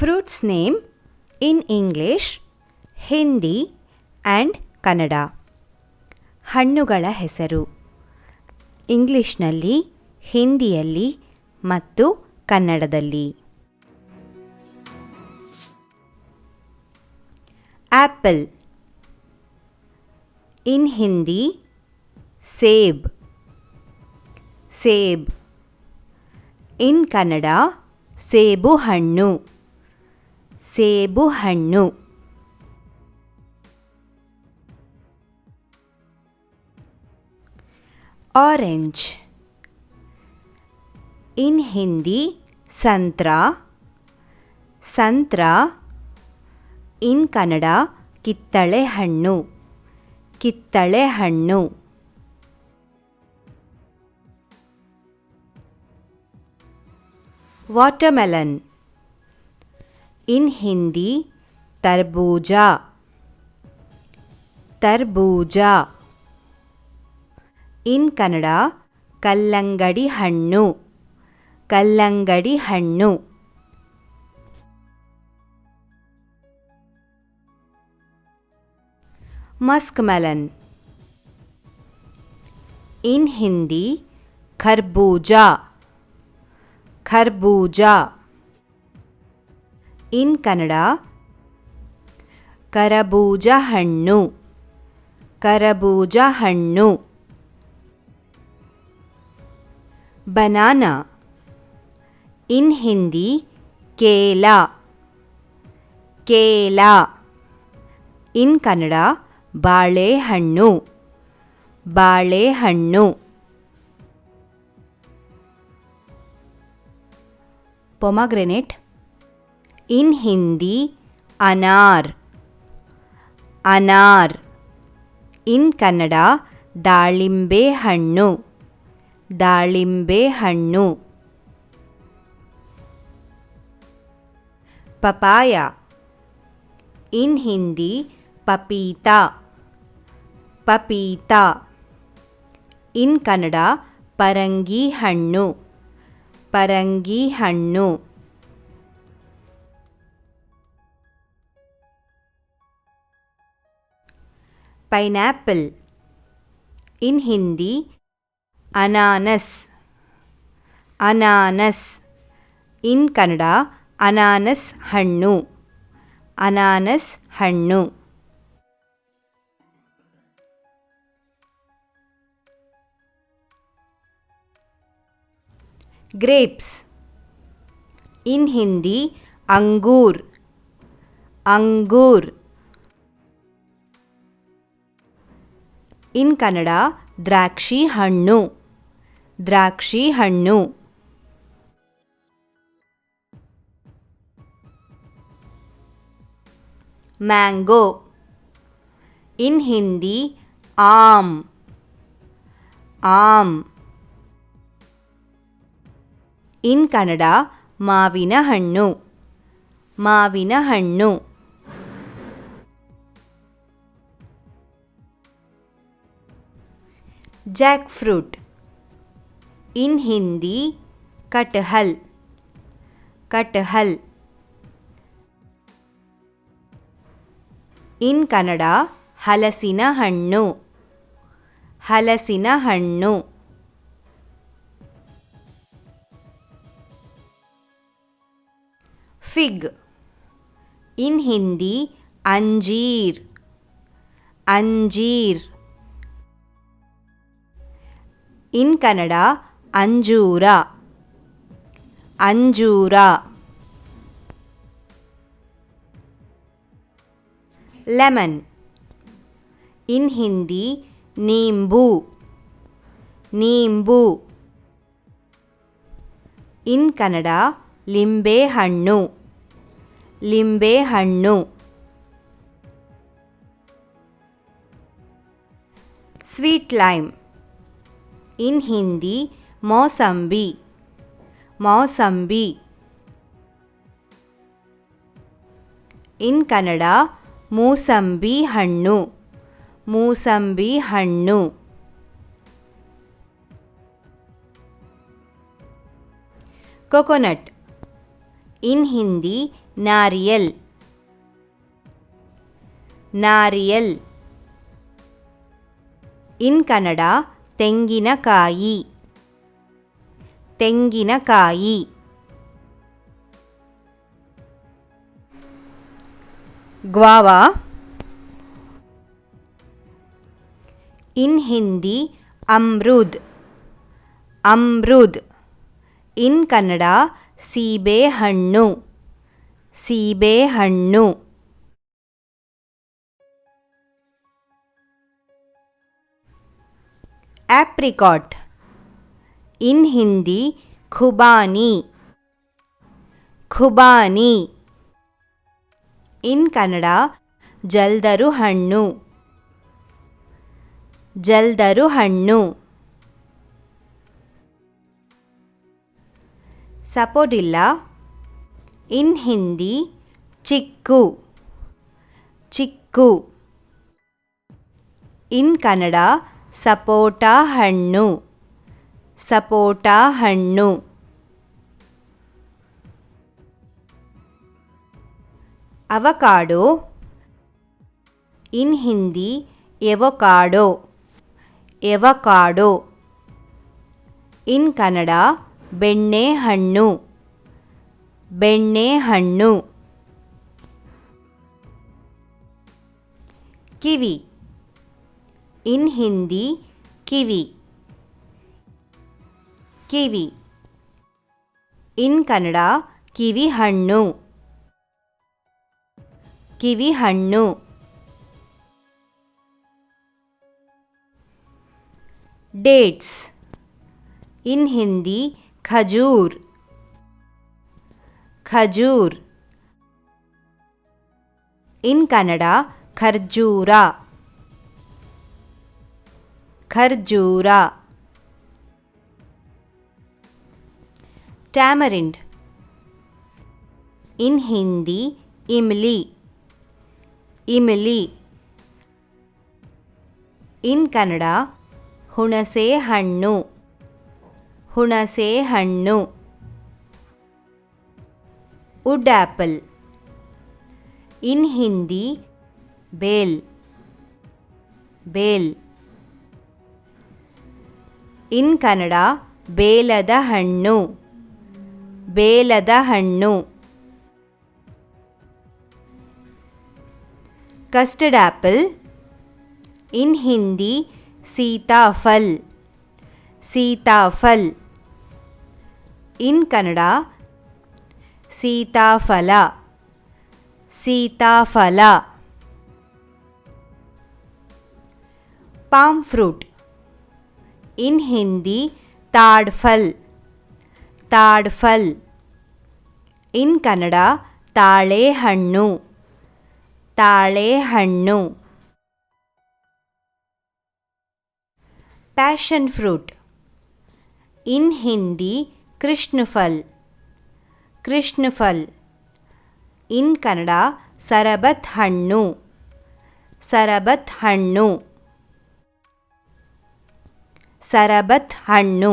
Fruits name in English, Hindi and Kannada. ಹಣ್ಣುಗಳ ಹೆಸರು ಇಂಗ್ಲಿಷ್ನಲ್ಲಿ, ಹಿಂದಿಯಲ್ಲಿ ಮತ್ತು ಕನ್ನಡದಲ್ಲಿ. ಆಪಲ್. ಇನ್ ಹಿಂದಿ ಸೇಬ್. ಸೇಬ್. ಇನ್ ಕನ್ನಡ ಸೇಬು ಹಣ್ಣು. ಸೇಬು ಹಣ್ಣು. ऑरेंज. इन हिंदी संतरा. संतरा. इन कन्नड़ ಕಿತ್ತಳೆ ಹಣ್ಣು. ಕಿತ್ತಳೆ ಹಣ್ಣು. वाटरमेलन. इन हिंदी तरबूजा. तरबूजा. ಇನ್ ಕನ್ನಡ ಕಲ್ಲಂಗಡಿ ಹಣ್ಣು. ಕಲ್ಲಂಗಡಿ ಹಣ್ಣು. Musk melon. इन हिंदी खरबूजा. खरबूजा. इन कन्नड़ करबूज हಣ್ಣು. करबूज हಣ್ಣು. बनाना. इन हिंदी केला. केला. इन कन्नड़ ಬಾಳೆಹಣ್ಣು. ಬಾಳೆಹಣ್ಣು. पोमेग्रेनेट. इन हिंदी अनार. अनार. इन कन्नड़ ದಾಳಿಂಬೆ ಹಣ್ಣು. ದಾಳಿಂಬೆ ಹಣ್ಣು. पपाया. इन हिंदी पपीता. पपीता. इन कन्नड़ ಪರಂಗಿ ಹಣ್ಣು. ಪರಂಗಿ ಹಣ್ಣು. पाइनएप्पल. इन हिंदी अनानस. अनानस. इन कन्नड़ अनानस हಣ್ಣು. अनानस हಣ್ಣು. ग्रेप्स. इन हिंदी अंगूर. अंगूर. इन कन्नड़ द्राक्षी हಣ್ಣು. द्राक्षी हಣ್ಣು. मैंगो. इन हिंदी आम. आम. इन कन्नड़ ಮಾವಿನ ಹಣ್ಣು. ಮಾವಿನ ಹಣ್ಣು. जैकफ्रूट. इन हिंदी कटहल. कटहल. इन कन्नड़ ಹಲಸಿನ ಹಣ್ಣು. ಹಲಸಿನ ಹಣ್ಣು. Fig. In Hindi anjeer. Anjeer. In Kannada anjoor. Anjoor. Lemon. In Hindi nimbu. Nimbu. In Kannada limbe hannu. Limbe hannu. Sweet lime. In Hindi mosambi. Mosambi. In Kannada moosambi hannu. Moosambi ಹಣ್ಣು. कोकोनट. इन हिंदी नारियल नारियल in Kannada ತೆಂಗಿನಕಾಯಿ ತೆಂಗಿನಕಾಯಿ guava in Hindi अमरूद अमरूद in Kannada सीबेहಣ್ಣು सीबेहಣ್ಣು apricot in Hindi खुबानी खुबानी in Kannada ಜಲ್ದರು ಹಣ್ಣು ಜಲ್ದರು ಹಣ್ಣು ಸಪೋಟಿಲ್ಲ in Hindi chikoo chikoo in Kannada ಸಪೋಟ ಹಣ್ಣು ಸಪೋಟ ಹಣ್ಣು avocado in Hindi ಎವೊಕಾಡೋ ಎವಕಾಡೋ in Kannada ಬೆಣ್ಣೆಹಣ್ಣು ಬೆಣ್ಣೆಹಣ್ಣು ಕಿವಿ in Hindi kiwi kiwi in Kannada ಕಿವಿಹಣ್ಣು ಕಿವಿಹಣ್ಣು dates in Hindi खजूर खजूर in Kannada ಖರ್ಜೂರ ಖರ್ಜೂರ tamarind in Hindi इमली इमली in Kannada ಹುಣಸೆ ಹಣ್ಣು ಹುಣಸೆ ಹಣ್ಣು wood apple in Hindi bel bel in Kannada ಬೇಲದ ಹಣ್ಣು ಬೇಲದ ಹಣ್ಣು custard apple in Hindi सीताफल सीताफल in Kannada सीताफल सीताफल palm fruit in Hindi ताड़फल ताड़फल in Kannada ತಾಳೆಹಣ್ಣು ತಾಳೆಹಣ್ಣು passion fruit in Hindi कृष्णफल कृष्णफल in Kannada Sarbat हಣ್ಣು Sarbat हಣ್ಣು Sarbat हಣ್ಣು